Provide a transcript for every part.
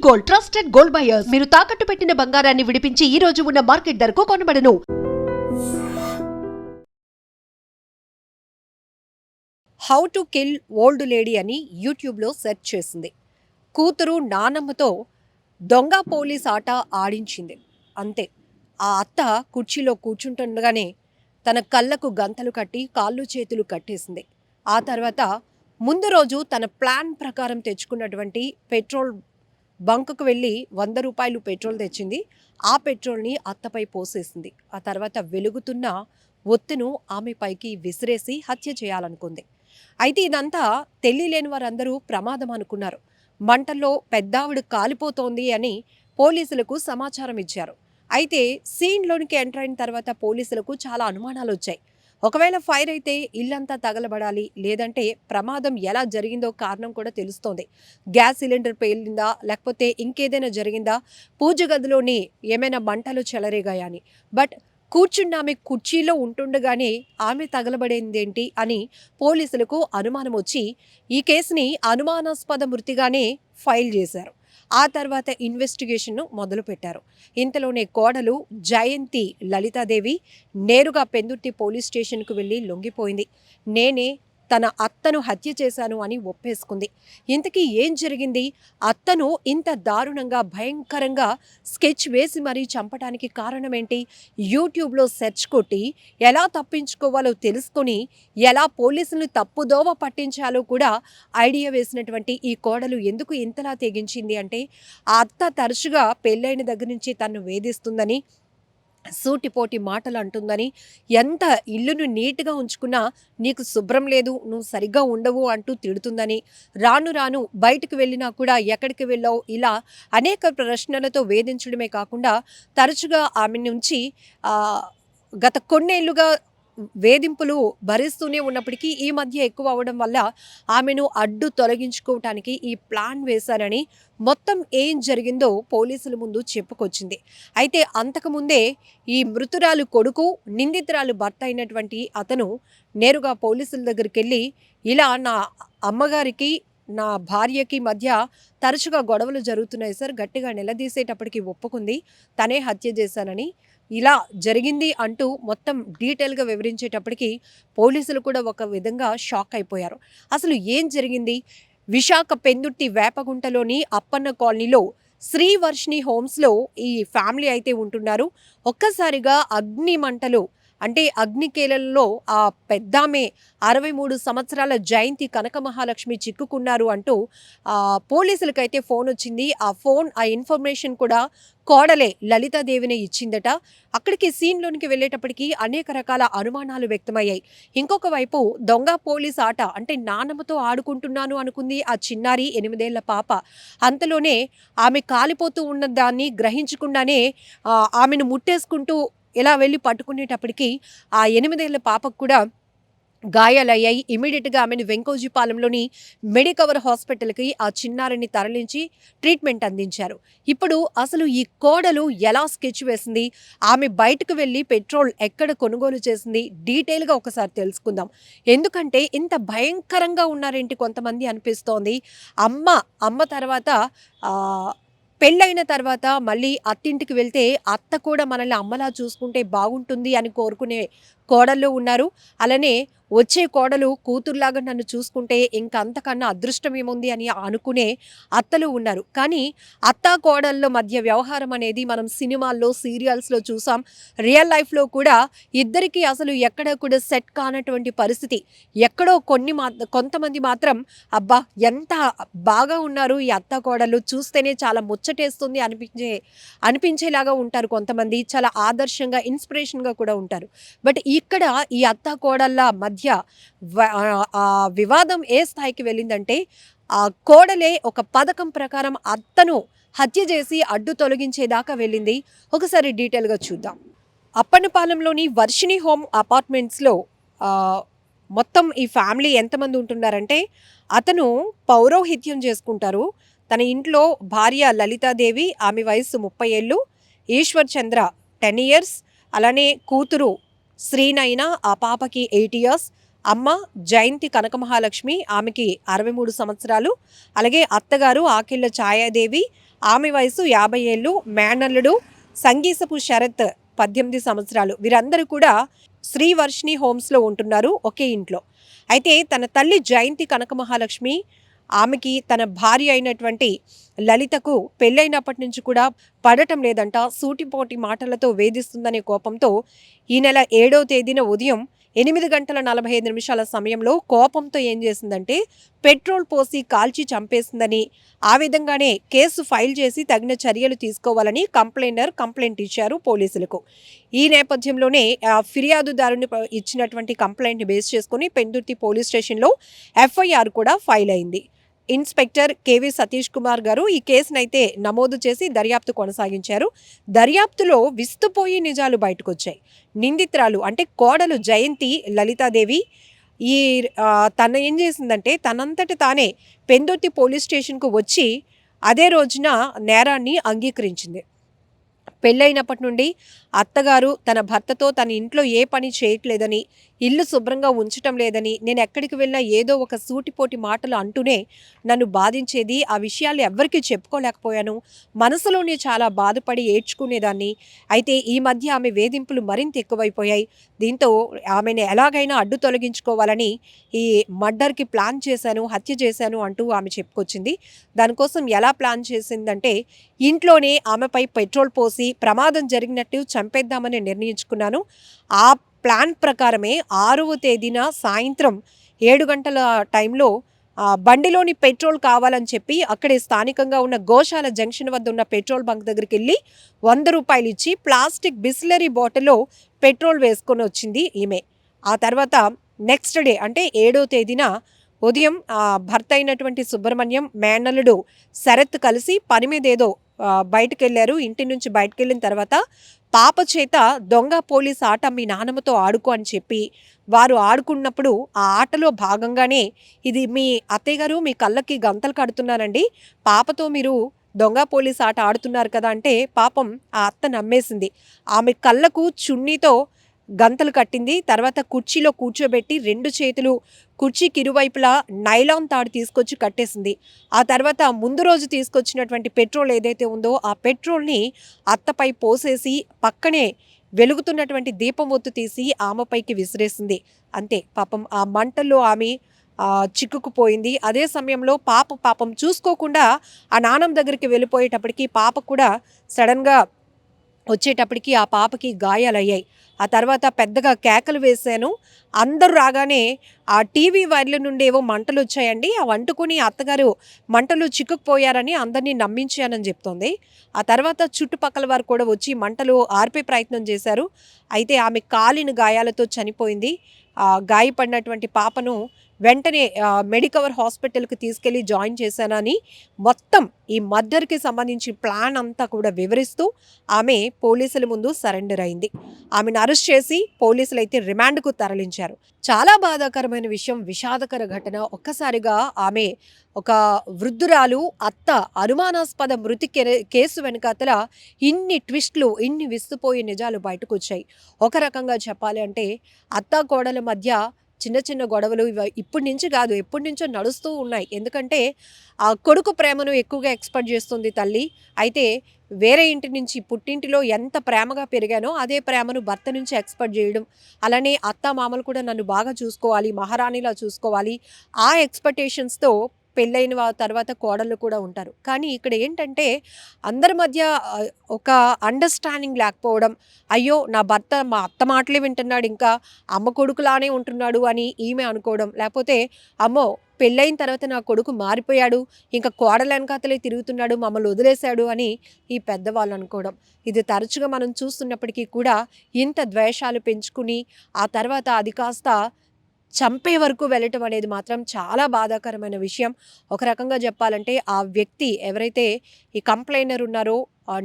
Gold, trusted gold buyers. మీరు తాకట్టు పెట్టిన బంగారాన్ని విడిపించి ఈ రోజు ఉన్న మార్కెట్ ధరకు కొనబడను. How to kill old lady అని యూట్యూబ్లో సెర్చ్ చేసింది. కూతురు నానమ్మతో దొంగ పోలీస్ ఆట ఆడించింది. అంతే. ఆ అత్త కుర్చీలో కూర్చుంటుండగానే తన కళ్ళకు గంతలు కట్టి కాళ్ళు చేతులు కట్టేసింది. ఆ తర్వాత ముందు రోజు తన ప్లాన్ ప్రకారం తెచ్చుకున్నటువంటి పెట్రోల్ బంకుకు వెళ్ళి 100 రూపాయలు పెట్రోల్ తెచ్చింది. ఆ పెట్రోల్ని అత్తపై పోసేసింది. ఆ తర్వాత వెలుగుతున్న ఒత్తును ఆమె పైకి విసిరేసి హత్య చేయాలనుకుంది. అయితే ఇదంతా తెలియలేని వారందరూ ప్రమాదం అనుకున్నారు. మంటల్లో పెద్దావిడ కాలిపోతోంది అని పోలీసులకు సమాచారం ఇచ్చారు. అయితే సీన్లోనికి ఎంటర్ అయిన తర్వాత పోలీసులకు చాలా అనుమానాలు వచ్చాయి. ఒకవేళ ఫైర్ అయితే ఇల్లంతా తగలబడాలి, లేదంటే ప్రమాదం ఎలా జరిగిందో కారణం కూడా తెలుస్తోంది. గ్యాస్ సిలిండర్ పేలిందా, లేకపోతే ఇంకేదైనా జరిగిందా, పూజ గదిలోని ఏమైనా మంటలు చెలరేగాయా అని. బట్ కూర్చున్న ఆమె కుర్చీలో ఉంటుండగానే ఆమె తగలబడేందేంటి అని పోలీసులకు అనుమానం వచ్చి ఈ కేసుని అనుమానాస్పద మృతిగానే ఫైల్ చేశారు. ఆ తర్వాత ఇన్వెస్టిగేషన్ను మొదలుపెట్టారు. ఇంతలోనే కోడలు జయంతి లలితాదేవి నేరుగా పెందుర్తి పోలీస్ స్టేషన్కు వెళ్ళి లొంగిపోయింది. నేనే తన అత్తను హత్య చేశాను అని ఒప్పేసుకుంది. ఇంతకీ ఏం జరిగింది? అత్తను ఇంత దారుణంగా భయంకరంగా స్కెచ్ వేసి మరీ చంపడానికి కారణమేంటి? యూట్యూబ్లో సెర్చ్ కొట్టి ఎలా తప్పించుకోవాలో తెలుసుకొని ఎలా పోలీసులను తప్పుదోవ పట్టించాలో కూడా ఐడియా వేసినటువంటి ఈ కోడలు ఎందుకు ఇంతలా తెగించింది అంటే, ఆ అత్త తరచుగా పెళ్ళైన దగ్గర నుంచి తన్ను వేధిస్తుందని, సూటిపోటి మాటలు అంటుందని, ఎంత ఇల్లును నీట్గా ఉంచుకున్నా నీకు శుభ్రం లేదు, నువ్వు సరిగ్గా ఉండవు అంటూ తిడుతుందని, రాను రాను బయటకు వెళ్ళినా కూడా ఎక్కడికి వెళ్ళావు, ఇలా అనేక ప్రశ్నలతో వేధించడమే కాకుండా తరచుగా ఆమె నుంచి గత కొన్నేళ్లుగా వేధింపులు భరిస్తూనే ఉన్నప్పటికీ ఈ మధ్య ఎక్కువ అవడం వల్ల ఆమెను అడ్డు తొలగించుకోవటానికి ఈ ప్లాన్ వేశారని మొత్తం ఏం జరిగిందో పోలీసుల ముందు చెప్పుకొచ్చింది. అయితే అంతకుముందే ఈ మృతురాలు కొడుకు, నిందితురాలు భర్త అయినటువంటి అతను నేరుగా పోలీసుల దగ్గరికి వెళ్ళి ఇలా నా అమ్మగారికి నా భార్యకి మధ్య తరచుగా గొడవలు జరుగుతున్నాయి సార్, గట్టిగా నిలదీసేటప్పటికి ఒప్పుకుంది, తనే హత్య చేశానని, ఇలా జరిగింది అంటూ మొత్తం డీటెయిల్గా వివరించేటప్పటికి పోలీసులు కూడా ఒక విధంగా షాక్ అయిపోయారు. అసలు ఏం జరిగింది? విశాఖ పెందుర్తి వేపగుంటలోని అప్పన్న కాలనీలో శ్రీవర్షిణి హోమ్స్లో ఈ ఫ్యామిలీ అయితే ఉంటున్నారు. ఒక్కసారిగా అగ్ని మంటలు, అంటే అగ్నికేలలో ఆ పెద్దామే 63 సంవత్సరాల జయంతి కనక మహాలక్ష్మి చిక్కుకున్నారు అంటూ పోలీసులకైతే ఫోన్ వచ్చింది. ఆ ఇన్ఫర్మేషన్ కూడా కోడలే లలితాదేవినే ఇచ్చిందట. అక్కడికి సీన్లోనికి వెళ్ళేటప్పటికీ అనేక రకాల అనుమానాలు వ్యక్తమయ్యాయి. ఇంకొక వైపు దొంగ పోలీస్ ఆట, అంటే నానమ్మతో ఆడుకుంటున్నాను అనుకుంది ఆ చిన్నారి 8 ఏళ్ల పాప. అంతలోనే ఆమె కాలిపోతూ ఉన్న దాన్ని గ్రహించకుండానే ఆమెను ముట్టేసుకుంటూ ఇలా వెళ్ళి పట్టుకునేటప్పటికి ఆ 8 ఏళ్ల పాపకు కూడా గాయాలయ్యాయి. ఇమీడియట్గా ఆమెను వెంకోజీపాలెంలోని మెడికవర్ హాస్పిటల్కి ఆ చిన్నారిని తరలించి ట్రీట్మెంట్ అందించారు. ఇప్పుడు అసలు ఈ కోడలు ఎలా స్కెచ్ వేసింది, ఆమె బయటకు వెళ్ళి పెట్రోల్ ఎక్కడ కొనుగోలు చేసింది, డీటెయిల్గా ఒకసారి తెలుసుకుందాం. ఎందుకంటే ఇంత భయంకరంగా ఉన్నారేంటి కొంతమంది అనిపిస్తోంది. అమ్మ తర్వాత పెళ్ళైన తర్వాత మళ్ళీ అత్తింటికి వెళ్తే అత్త కూడా మనల్ని అమ్మలా చూసుకుంటే బాగుంటుంది అని కోరుకునే కోడళ్ళు ఉన్నారు. అలానే వచ్చే కోడలు కూతురులాగా నన్ను చూసుకుంటే ఇంకా అంతకన్నా అదృష్టం ఏముంది అని అనుకునే అత్తలు ఉన్నారు. కానీ అత్తా కోడళ్ళ మధ్య వ్యవహారం అనేది మనం సినిమాల్లో, సీరియల్స్లో చూసాం. రియల్ లైఫ్లో కూడా ఇద్దరికీ అసలు ఎక్కడ కూడా సెట్ కానటువంటి పరిస్థితి. ఎక్కడో కొంతమంది మాత్రం అబ్బా ఎంత బాగా ఉన్నారు ఈ అత్తా కోడళ్ళు, చూస్తేనే చాలా ముచ్చటేస్తుంది అనిపించేలాగా ఉంటారు కొంతమంది. చాలా ఆదర్శంగా, ఇన్స్పిరేషన్గా కూడా ఉంటారు. బట్ ఇక్కడ ఈ అత్తా కోడళ్ళ మధ్య వివాదం ఏ స్థాయికి వెళ్ళిందంటే, ఆ కోడలే ఒక పథకం ప్రకారం అత్తను హత్య చేసి అడ్డు తొలగించేదాకా వెళ్ళింది. ఒకసారి డీటెయిల్గా చూద్దాం. అప్పన్నపాలెంలోని వర్షిణి హోమ్ అపార్ట్మెంట్స్లో మొత్తం ఈ ఫ్యామిలీ ఎంతమంది ఉంటున్నారంటే, అతను పౌరోహిత్యం చేసుకుంటారు. తన ఇంట్లో భార్య లలితాదేవి, ఆమె వయసు 30 ఏళ్ళు, ఈశ్వర్ చంద్ర 10 ఇయర్స్, అలానే కూతురు శ్రీనైనా, ఆ పాపకి 8 ఇయర్స్, అమ్మ జయంతి కనకమహాలక్ష్మి, ఆమెకి 63 సంవత్సరాలు, అలాగే అత్తగారు ఆకిళ్ళ ఛాయాదేవి, ఆమె వయసు 50 ఏళ్ళు. మేనల్లుడు సంగీసపు శరత్ 18 సంవత్సరాలు. వీరందరూ కూడా శ్రీవర్షిణి హోమ్స్లో ఉంటున్నారు ఒకే ఇంట్లో. అయితే తన తల్లి జయంతి కనక మహాలక్ష్మి ఆమెకి తన భార్య అయినటువంటి లలితకు పెళ్ళైనప్పటి నుంచి కూడా పడటం లేదంట. సూటిపోటి మాటలతో వేధిస్తుందనే కోపంతో ఈ నెల 7వ తేదీన ఉదయం 8:45 సమయంలో కోపంతో ఏం చేసిందంటే పెట్రోల్ పోసి కాల్చి చంపేసిందని, ఆ విధంగానే కేసు ఫైల్ చేసి తగిన చర్యలు తీసుకోవాలని కంప్లైంట్ ఇచ్చారు పోలీసులకు. ఈ నేపథ్యంలోనే ఫిర్యాదుదారుని ఇచ్చినటువంటి కంప్లైంట్ని బేస్ చేసుకుని పెందుర్తి పోలీస్ స్టేషన్లో ఎఫ్ఐఆర్ కూడా ఫైల్ అయింది. ఇన్స్పెక్టర్ కేవీ సతీష్ కుమార్ గారు ఈ కేసునైతే నమోదు చేసి దర్యాప్తు కొనసాగించారు. దర్యాప్తులో విస్తుపోయి నిజాలు బయటకొచ్చాయి. నిందితురాలు అంటే కోడలు జయంతి లలితాదేవి ఈ తన ఏం చేసిందంటే తనంతట తానే పెందుర్తి పోలీస్ స్టేషన్కు వచ్చి అదే రోజున నేరాన్ని అంగీకరించింది. పెళ్ళైనప్పటి నుండి అత్తగారు తన భర్తతో తన ఇంట్లో ఏ పని చేయట్లేదని, ఇల్లు శుభ్రంగా ఉంచటం లేదని, నేను ఎక్కడికి వెళ్ళినా ఏదో ఒక సూటిపోటి మాటలు అంటూనే నన్ను బాధించేది. ఆ విషయాలు ఎవ్వరికీ చెప్పుకోలేకపోయాను. మనసులోనే చాలా బాధపడి ఏడ్చుకునేదాన్ని. అయితే ఈ మధ్య ఆమె వేధింపులు మరింత ఎక్కువైపోయాయి. దీంతో ఆమెను ఎలాగైనా అడ్డు తొలగించుకోవాలని ఈ మర్డర్కి ప్లాన్ చేశాను, హత్య చేశాను అంటూ ఆమె చెప్పుకొచ్చింది. దానికోసం ఎలా ప్లాన్ చేసిందంటే ఇంట్లోనే ఆమెపై పెట్రోల్ పోసి ప్రమాదం జరిగినట్టు చంపేద్దామని నిర్ణయించుకున్నాను. ఆ ప్లాన్ ప్రకారమే 6వ తేదీన సాయంత్రం 7 గంటల టైంలో బండిలోని పెట్రోల్ కావాలని చెప్పి అక్కడే స్థానికంగా ఉన్న గోశాల జంక్షన్ వద్ద ఉన్న పెట్రోల్ బంక్ దగ్గరికి వెళ్ళి 100 రూపాయలు ఇచ్చి ప్లాస్టిక్ బిస్లరీ బాటిల్లో పెట్రోల్ వేసుకొని వచ్చింది ఈమె. ఆ తర్వాత నెక్స్ట్ డే అంటే 7వ తేదీన ఉదయం భర్త అయినటువంటి సుబ్రహ్మణ్యం, మేనల్లుడు శరత్ కలిసి పని మీద ఏదో బయటకు వెళ్ళారు. ఇంటి నుంచి బయటకు వెళ్ళిన తర్వాత పాప చేత దొంగ పోలీస్ ఆట మీ నాన్నమ్మతో ఆడుకో అని చెప్పి వారు ఆడుకున్నప్పుడు ఆ ఆటలో భాగంగానే ఇది మీ అత్తయ్య గారు మీ కళ్ళకి గంతలు కడుతున్నానండి, పాపతో మీరు దొంగ పోలీస్ ఆట ఆడుతున్నారు కదా అంటే పాపం ఆ అత్త నమ్మేసింది. ఆమె కళ్ళకు చున్నీతో గంతలు కట్టింది. తర్వాత కుర్చీలో కూర్చోబెట్టి 2 చేతులు కుర్చీకి ఇరువైపులా నైలాన్ తాడు తీసుకొచ్చి కట్టేసింది. ఆ తర్వాత ముందు రోజు తీసుకొచ్చినటువంటి పెట్రోల్ ఏదైతే ఉందో ఆ పెట్రోల్ని అత్తపై పోసేసి పక్కనే వెలుగుతున్నటువంటి దీపం ఒత్తు తీసి ఆమెపైకి విసిరేసింది. అంతే, పాపం ఆ మంటల్లో ఆమె చిక్కుకుపోయింది. అదే సమయంలో పాపం చూసుకోకుండా ఆ నాన్నమ్మ దగ్గరికి వెళ్ళిపోయేటప్పటికి పాప కూడా సడన్గా వచ్చేటప్పటికి ఆ పాపకి గాయాలయ్యాయి. ఆ తర్వాత పెద్దగా కేకలు వేశాను. అందరూ రాగానే ఆ టీవీ వైర్ల నుండి ఏవో మంటలు వచ్చాయండి, అవి అంటుకుని అత్తగారు మంటలు చిక్కుకుపోయారని అందరినీ నమ్మించానని చెప్తోంది. ఆ తర్వాత చుట్టుపక్కల వారు కూడా వచ్చి మంటలు ఆర్పే ప్రయత్నం చేశారు. అయితే ఆమె కాలిన గాయాలతో చనిపోయింది. గాయపడినటువంటి పాపను వెంటనే మెడికవర్ హాస్పిటల్కి తీసుకెళ్లి జాయిన్ చేశానని మొత్తం ఈ మర్డర్కి సంబంధించి ప్లాన్ అంతా కూడా వివరిస్తూ ఆమె పోలీసుల ముందు సరెండర్ అయింది. ఆమెను అరెస్ట్ చేసి పోలీసులు అయితే రిమాండ్కు తరలించారు. చాలా బాధాకరమైన విషయం, విషాదకర ఘటన. ఒక్కసారిగా ఆమె ఒక వృద్ధురాలు అత్త అనుమానాస్పద మృతి కేసు వెనుకాతల ఇన్ని ట్విస్ట్లు, ఇన్ని విస్తుపోయే నిజాలు బయటకు వచ్చాయి. ఒక రకంగా చెప్పాలి అంటే అత్త కోడల మధ్య చిన్న చిన్న గొడవలు ఇప్పటి నుంచి కాదు, ఎప్పటి నుంచో నడుస్తూ ఉన్నాయి. ఎందుకంటే ఆ కొడుకు ప్రేమను ఎక్కువగా ఎక్స్పెక్ట్ చేస్తుంది తల్లి. అయితే వేరే ఇంటి నుంచి పుట్టింటిలో ఎంత ప్రేమగా పెరిగానో అదే ప్రేమను భర్త నుంచి ఎక్స్పెక్ట్ చేయడం, అలానే అత్త మామలు కూడా నన్ను బాగా చూసుకోవాలి, మహారాణిలా చూసుకోవాలి, ఆ ఎక్స్పెక్టేషన్స్తో పెళ్ళైన తర్వాత కోడళ్ళు కూడా ఉంటారు. కానీ ఇక్కడ ఏంటంటే అందరి మధ్య ఒక అండర్స్టాండింగ్ లేకపోవడం, అయ్యో నా భర్త మా అత్త మాటలే వింటున్నాడు, ఇంకా అమ్మ కొడుకులానే ఉంటున్నాడు అని ఈమె అనుకోవడం, లేకపోతే అమ్మో పెళ్ళైన తర్వాత నా కొడుకు మారిపోయాడు, ఇంకా కోడల వెనకాతలే తిరుగుతున్నాడు, మమ్మల్ని వదిలేశాడు అని ఈ పెద్దవాళ్ళు అనుకోవడం. ఇది తరచుగా మనం చూస్తున్నప్పటికీ కూడా ఇంత ద్వేషాలు పెంచుకుని ఆ తర్వాత అది కాస్త చంపే వరకు వెళ్ళటం అనేది మాత్రం చాలా బాధాకరమైన విషయం. ఒక రకంగా చెప్పాలంటే ఆ వ్యక్తి ఎవరైతే ఈ కంప్లైనర్ ఉన్నారో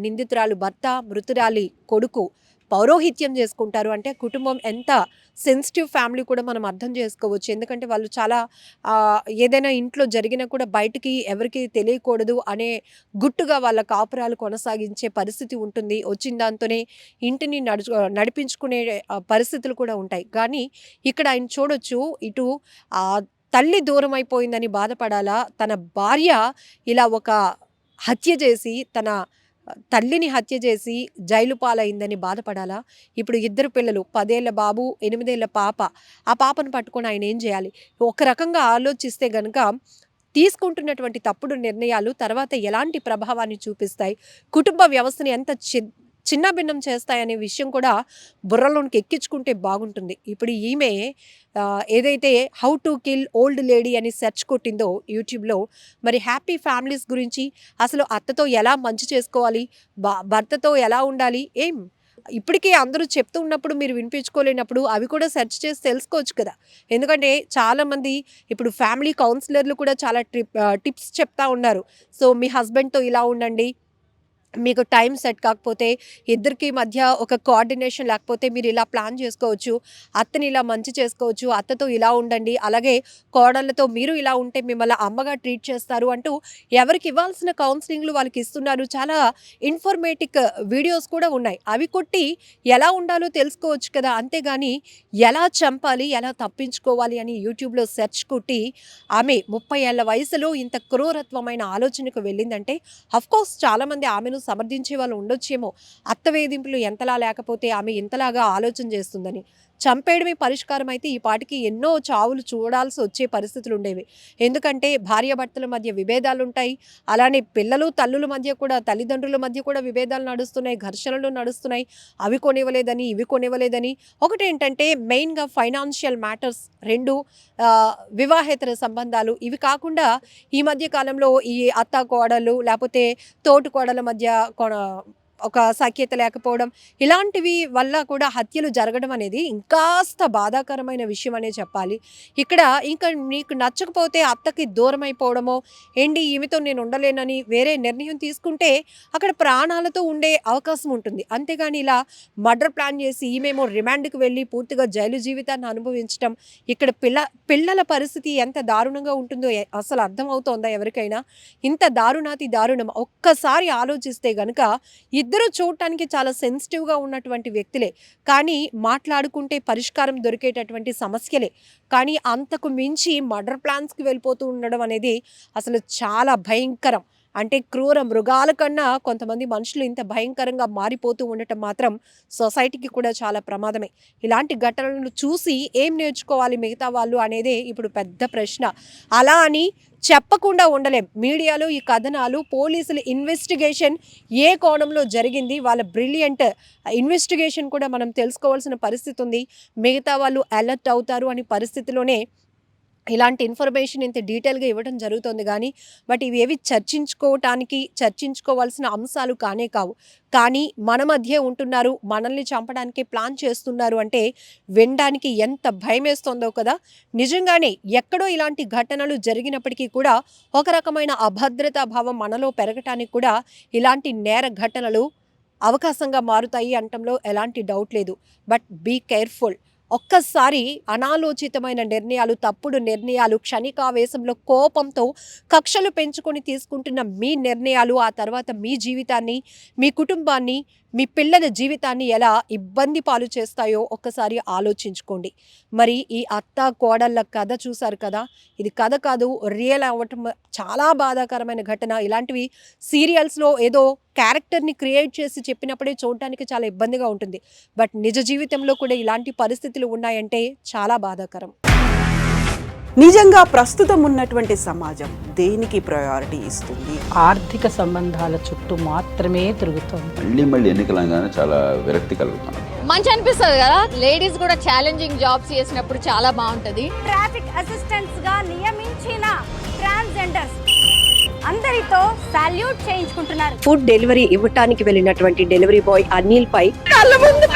నిందితురాలు భర్త, మృతురాలి కొడుకు పౌరోహిత్యం చేసుకుంటారు అంటే కుటుంబం ఎంత సెన్సిటివ్ ఫ్యామిలీ కూడా మనం అర్థం చేసుకోవచ్చు. ఎందుకంటే వాళ్ళు చాలా ఏదైనా ఇంట్లో జరిగినా కూడా బయటికి ఎవరికి తెలియకూడదు అనే గుట్టుగా వాళ్ళ కాపురాలు కొనసాగించే పరిస్థితి ఉంటుంది. వచ్చిన దాంతోనే ఇంటిని నడిపించుకునే పరిస్థితులు కూడా ఉంటాయి. కానీ ఇక్కడ ఆయన చూడొచ్చు, ఇటు తల్లి దూరం అయిపోయిందని బాధపడాలా, తన భార్య ఇలా ఒక హత్య చేసి తన తల్లిని హత్య చేసి జైలు పాలైందని బాధపడాలా? ఇప్పుడు 2 పిల్లలు 10 ఏళ్ల బాబు, 8 ఏళ్ల పాప. ఆ పాపను పట్టుకొని ఆయన ఏం చేయాలి? ఒక రకంగా ఆలోచిస్తే గనక తీసుకుంటున్నటువంటి తప్పుడు నిర్ణయాలు తర్వాత ఎలాంటి ప్రభావాన్ని చూపిస్తాయి, కుటుంబ వ్యవస్థని ఎంత చిన్నభిన్నం చేస్తాయనే విషయం కూడా బుర్రలోనికి ఎక్కించుకుంటే బాగుంటుంది. ఇప్పుడు ఈమె ఏదైతే how to kill old lady అని సెర్చ్ కొట్టిందో యూట్యూబ్లో, మరి హ్యాపీ ఫ్యామిలీస్ గురించి, అసలు అత్తతో ఎలా మంచి చేసుకోవాలి, భర్తతో ఎలా ఉండాలి, ఇప్పటికీ అందరూ చెప్తూ ఉన్నప్పుడు మీరు వినిపించుకోలేనప్పుడు అవి కూడా సెర్చ్ చేసి తెలుసుకోవచ్చు కదా. ఎందుకంటే చాలామంది ఇప్పుడు ఫ్యామిలీ కౌన్సిలర్లు కూడా చాలా టిప్స్ చెప్తా ఉన్నారు. సో మీ హస్బెండ్తో ఇలా ఉండండి, మీకు టైం సెట్ కాకపోతే, ఇద్దరికి మధ్య ఒక కోఆర్డినేషన్ లేకపోతే మీరు ఇలా ప్లాన్ చేసుకోవచ్చు, అత్తని ఇలా మంచి చేసుకోవచ్చు, అత్తతో ఇలా ఉండండి, అలాగే కోడళ్ళతో మీరు ఇలా ఉంటే మిమ్మల్ని అమ్మగా ట్రీట్ చేస్తారు అంటూ ఎవరికి ఇవ్వాల్సిన కౌన్సిలింగ్లు వాళ్ళకి ఇస్తున్నారు. చాలా ఇన్ఫర్మేటిక్ వీడియోస్ కూడా ఉన్నాయి. అవి కొట్టి ఎలా ఉండాలో తెలుసుకోవచ్చు కదా. అంతేగాని ఎలా చంపాలి, ఎలా తప్పించుకోవాలి అని యూట్యూబ్లో సెర్చ్ కొట్టి ఆమె 30 ఏళ్ల వయసులో ఇంత క్రూరత్వమైన ఆలోచనకు వెళ్ళిందంటే అఫ్కోర్స్ చాలామంది ఆమెను సమర్థించే వాళ్ళు ఉండొచ్చేమో. అత్త వేధింపులు ఎంతలా లేకపోతే ఆమె ఇంతలాగా ఆలోచన చేస్తుందని. చంపేయడమే పరిష్కారం అయితే ఈ పాటికి ఎన్నో చావులు చూడాల్సి వచ్చే పరిస్థితులు ఉండేవి. ఎందుకంటే భార్యాభర్తల మధ్య విభేదాలు ఉంటాయి, అలానే పిల్లలు తల్లుల మధ్య కూడా, తల్లిదండ్రుల మధ్య కూడా విభేదాలు నడుస్తున్నాయి, ఘర్షణలు నడుస్తున్నాయి. అవి కొనివ్వలేదని, ఇవి కొనివ్వలేదని. ఒకటి ఏంటంటే మెయిన్గా ఫైనాన్షియల్ మ్యాటర్స్, 2 వివాహేతర సంబంధాలు. ఇవి కాకుండా ఈ మధ్య కాలంలో ఈ అత్త కోడలు లేకపోతే తోటి కోడల మధ్య ఒక సఖ్యత లేకపోవడం, ఇలాంటివి వల్ల కూడా హత్యలు జరగడం అనేది ఇంకాస్త బాధాకరమైన విషయం అనే చెప్పాలి. ఇక్కడ ఇంకా నీకు నచ్చకపోతే అత్తకి దూరం అయిపోవడమో, ఈమెతో నేను ఉండలేనని వేరే నిర్ణయం తీసుకుంటే అక్కడ ప్రాణాలతో ఉండే అవకాశం ఉంటుంది. అంతేగాని ఇలా మర్డర్ ప్లాన్ చేసి ఈమెమో రిమాండ్కి వెళ్ళి పూర్తిగా జైలు జీవితాన్ని అనుభవించడం, ఇక్కడ పిల్లల పరిస్థితి ఎంత దారుణంగా ఉంటుందో అసలు అర్థమవుతోందా ఎవరికైనా? ఇంత దారుణాతి దారుణం. ఒక్కసారి ఆలోచిస్తే గనక ఇద్దరు చూడటానికి చాలా సెన్సిటివ్గా ఉన్నటువంటి వ్యక్తులే, కానీ మాట్లాడుకుంటే పరిష్కారం దొరికేటటువంటి సమస్యలే. కానీ అంతకు మించి మర్డర్ ప్లాన్స్కి వెళ్ళిపోతూ ఉండడం అనేది అసలు చాలా భయంకరం. అంటే క్రూర మృగాల కన్నా కొంతమంది మనుషులు ఇంత భయంకరంగా మారిపోతూ ఉండటం మాత్రం సొసైటీకి కూడా చాలా ప్రమాదమే. ఇలాంటి ఘటనలను చూసి ఏం నేర్చుకోవాలి మిగతా వాళ్ళు అనేదే ఇప్పుడు పెద్ద ప్రశ్న. అలా అని చెప్పకుండా ఉండలేం. మీడియాలో ఈ కథనాలు, పోలీసుల ఇన్వెస్టిగేషన్ ఏ కోణంలో జరిగింది, వాళ్ళ బ్రిలియంట్ ఇన్వెస్టిగేషన్ కూడా మనం తెలుసుకోవాల్సిన పరిస్థితి ఉంది. మిగతా వాళ్ళు అలర్ట్ అవుతారు అనే పరిస్థితిలోనే ఇలాంటి ఇన్ఫర్మేషన్ ఇంత డీటెయిల్గా ఇవ్వడం జరుగుతుంది. బట్ ఇవేవి చర్చించుకోవాల్సిన అంశాలు కానే కావు. కానీ మన మధ్య ఉంటున్నారు, మనల్ని చంపడానికి ప్లాన్ చేస్తున్నారు అంటే వినడానికి ఎంత భయమేస్తోందో కదా. నిజంగానే ఎక్కడో ఇలాంటి ఘటనలు జరిగినప్పటికీ కూడా ఒక రకమైన అభద్రతా భావం మనలో పెరగటానికి కూడా ఇలాంటి నేర ఘటనలు అవకాశంగా మారుతాయి అనటంలో ఎలాంటి డౌట్ లేదు. But be careful. ఒక్కసారి అనాలోచితమైన నిర్ణయాలు, తప్పుడు నిర్ణయాలు, క్షణికావేశంలో కోపంతో కక్షలు పెంచుకొని తీసుకుంటున్న మీ నిర్ణయాలు ఆ తర్వాత మీ జీవితాన్ని, మీ కుటుంబాన్ని, మీ పిల్లల జీవితాన్ని ఎలా ఇబ్బంది పాలు చేస్తాయో ఒక్కసారి ఆలోచించుకోండి. మరి ఈ అత్త కోడళ్ళ కథ చూశారు కదా, ఇది కథ కాదు, రియల్ అవ్వటం చాలా బాధాకరమైన ఘటన. ఇలాంటివి సీరియల్స్లో ఏదో క్యారెక్టర్ని క్రియేట్ చేసి చెప్పినప్పుడే చూడటానికి చాలా ఇబ్బందిగా ఉంటుంది. బట్ నిజ జీవితంలో కూడా ఇలాంటి పరిస్థితులు ఉన్నాయంటే చాలా బాధాకరం. నిజంగా ప్రస్తుతం ఉన్నటువంటి సమాజం దేనికి ప్రయారిటీ ఇస్తుంది? ఆర్థిక సంబంధాల చుట్టూ మాత్రమే తిరుగుతుంది. మళ్ళీ ఎన్నికలంగానే చాలా విరక్తి కలుగుతాం. మంచి అనిపిస్తుంది కదా, లేడీస్ కూడా ఛాలెంజింగ్ జాబ్స్ చేసినప్పుడు చాలా బాగుంటది. ట్రాఫిక్ అసిస్టెంట్స్ గా నియమించిన ట్రాన్స్జెండర్స్ అందరితో సాల్యూట్ చేయించుకుంటున్నారు. ఫుడ్ డెలివరీ ఇవ్వటానికి వెళ్ళినటువంటి డెలివరీ బాయ్ అనిల్ పై కళ్ళ ముందు